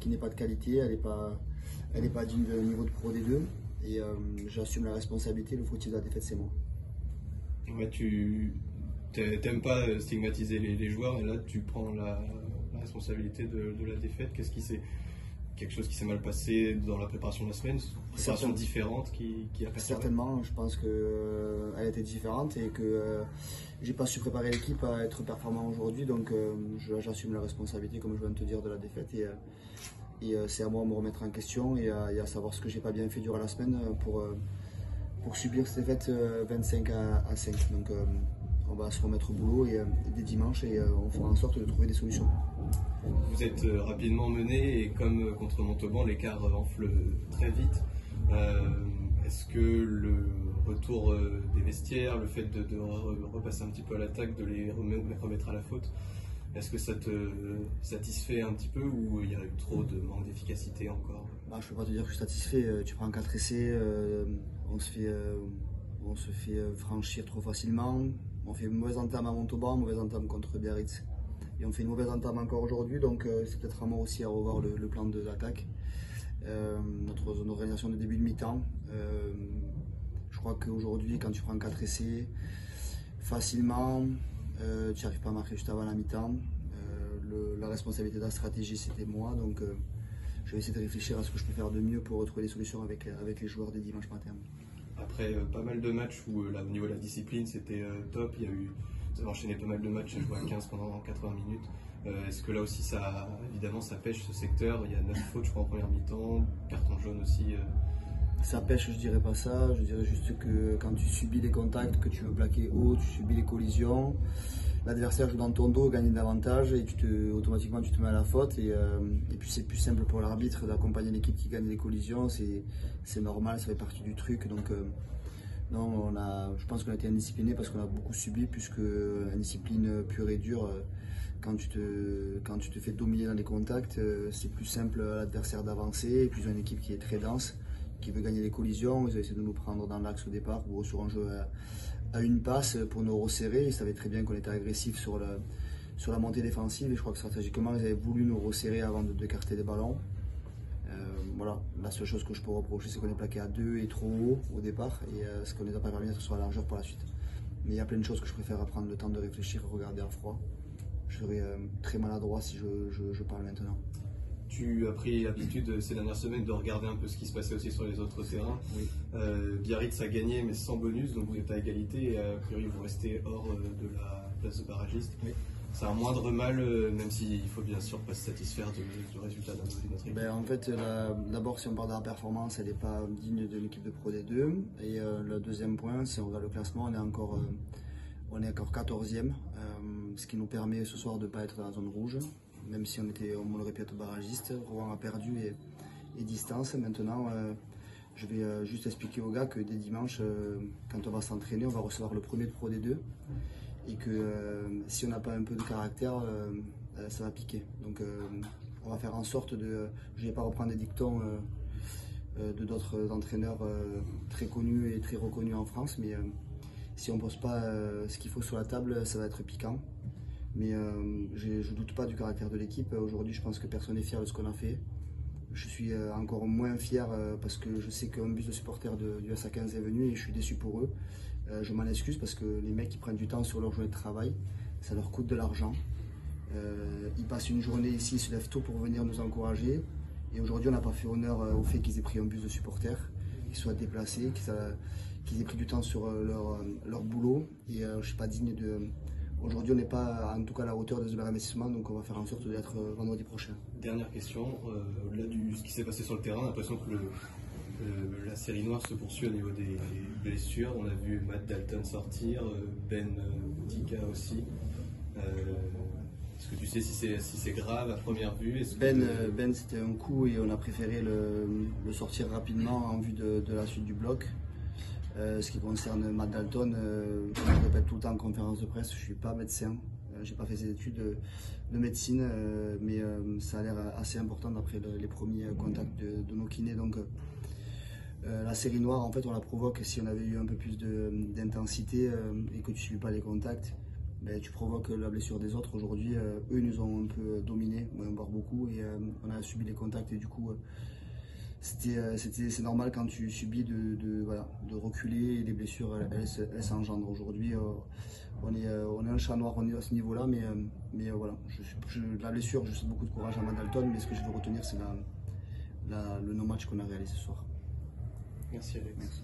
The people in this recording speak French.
n'est pas de qualité, elle n'est pas digne du niveau de Pro D2. Et j'assume la responsabilité, le fautif de la défaite, c'est moi. Ouais, tu n'aimes pas stigmatiser les joueurs, et là tu prends la responsabilité de la défaite. Qu'est-ce qui s'est quelque chose qui s'est mal passé dans la préparation de la semaine, une préparation différente qui a perturbé? Certainement, je pense qu'elle était différente et que j'ai pas su préparer l'équipe à être performant aujourd'hui, donc j'assume la responsabilité, comme je viens de te dire, de la défaite et c'est à moi de me remettre en question et à savoir ce que j'ai pas bien fait durant la semaine pour subir cette défaite 25 à 5. Donc on va se remettre au boulot et dès dimanche et on fera en sorte de trouver des solutions. Vous êtes rapidement mené et comme contre Montauban, l'écart enfle très vite. Est-ce que le retour des vestiaires, le fait de repasser un petit peu à l'attaque, de les remettre à la faute, est-ce que ça te satisfait un petit peu ou il y a eu trop de manque d'efficacité encore? Je ne peux pas te dire que je suis satisfait. Tu prends 4 essais, on se fait franchir trop facilement. On fait une mauvaise entame à Montauban, mauvaise entame contre Biarritz. Et on fait une mauvaise entame encore aujourd'hui, donc c'est peut-être à moi aussi à revoir le plan d'attaque. Notre organisation de début de mi-temps. Je crois qu'aujourd'hui, quand tu prends 4 essais, facilement, tu n'arrives pas à marquer juste avant la mi-temps. La responsabilité de la stratégie, c'était moi, donc je vais essayer de réfléchir à ce que je peux faire de mieux pour retrouver des solutions avec les joueurs dès dimanche matin. Après pas mal de matchs où au niveau de la discipline c'était top, vous avez enchaîné pas mal de matchs, joué à 15 pendant 80 minutes. Est-ce que là aussi évidemment ça pêche ce secteur? Il y a 9 fautes je crois en première mi-temps, carton jaune aussi. Ça pêche, je dirais pas ça, je dirais juste que quand tu subis les contacts, que tu veux plaquer haut, tu subis les collisions, l'adversaire joue dans ton dos, gagne davantage et automatiquement tu te mets à la faute et puis c'est plus simple pour l'arbitre d'accompagner l'équipe qui gagne les collisions, c'est normal, ça fait partie du truc. Donc non, je pense qu'on a été indiscipliné parce qu'on a beaucoup subi, puisque indiscipline pure et dure, quand tu te fais dominer dans les contacts, c'est plus simple à l'adversaire d'avancer. Et puis ils ont une équipe qui est très dense, qui veut gagner les collisions. Ils ont essayé de nous prendre dans l'axe au départ ou sur un jeu à une passe pour nous resserrer. Ils savaient très bien qu'on était agressif sur la montée défensive et je crois que stratégiquement ils avaient voulu nous resserrer avant d'écarter les ballons. Voilà, la seule chose que je peux reprocher, c'est qu'on est plaqué à 2 et trop haut au départ et ce qu'on n'est pas permis d'être sur la largeur pour la suite. Mais il y a plein de choses que je préfère prendre le temps de réfléchir et regarder à froid. Je serais très maladroit si je parle maintenant. Tu as pris l'habitude ces dernières semaines de regarder un peu ce qui se passait aussi sur les autres terrains. Oui. Biarritz a gagné mais sans bonus, donc vous êtes à égalité et a priori vous restez hors de la place de barragiste. Oui. C'est un moindre mal, même s'il faut bien sûr pas se satisfaire du résultat de notre équipe. En fait, d'abord, si on parle de la performance, elle n'est pas digne de l'équipe de Pro D2. Et le deuxième point, si on regarde le classement, on est encore 14e, ce qui nous permet ce soir de ne pas être dans la zone rouge, même si on le répète, barragiste. Rouen a perdu et distance. Maintenant, je vais juste expliquer aux gars que dès dimanche, quand on va s'entraîner, on va recevoir le premier de Pro D2. Et que si on n'a pas un peu de caractère, ça va piquer. Donc on va faire en sorte de... Je ne vais pas reprendre des dictons de d'autres entraîneurs très connus et très reconnus en France, mais si on ne pose pas ce qu'il faut sur la table, ça va être piquant. Mais je ne doute pas du caractère de l'équipe. Aujourd'hui, je pense que personne n'est fier de ce qu'on a fait. Je suis encore moins fier parce que je sais qu'un bus de supporters du SA15 est venu et je suis déçu pour eux. Je m'en excuse parce que les mecs qui prennent du temps sur leur journée de travail, ça leur coûte de l'argent. Ils passent une journée ici, ils se lèvent tôt pour venir nous encourager. Et aujourd'hui, on n'a pas fait honneur au fait qu'ils aient pris un bus de supporters, qu'ils soient déplacés, qu'ils aient pris du temps sur leur boulot. Et je ne suis pas digne de... Aujourd'hui, on n'est pas en tout cas à la hauteur de ce bel investissement, donc on va faire en sorte d'être vendredi prochain. Dernière question, au-delà de ce qui s'est passé sur le terrain, on a l'impression que la série noire se poursuit au niveau des blessures. On a vu Matt Dalton sortir, Ben Dika aussi. Est-ce que tu sais si c'est grave à première vue? Ben c'était un coup et on a préféré le sortir rapidement en vue de la suite du bloc. Ce qui concerne Matt Dalton, je le répète tout le temps en conférence de presse, je ne suis pas médecin, je n'ai pas fait ces études de médecine, mais ça a l'air assez important d'après les premiers contacts de nos kinés. Donc, la série noire, en fait, on la provoque si on avait eu un peu plus d'intensité et que tu ne suis pas les contacts. ben, tu provoques la blessure des autres. Aujourd'hui, eux nous ont un peu dominés, voire beaucoup, et on a subi les contacts et du coup c'est normal quand tu subis voilà, de reculer et les blessures elles s'engendrent. Aujourd'hui on est un chat noir à ce niveau-là, mais voilà, la blessure, je souhaite beaucoup de courage à Dalton, mais ce que je veux retenir c'est le no-match qu'on a réalisé ce soir. Merci Alex. Merci.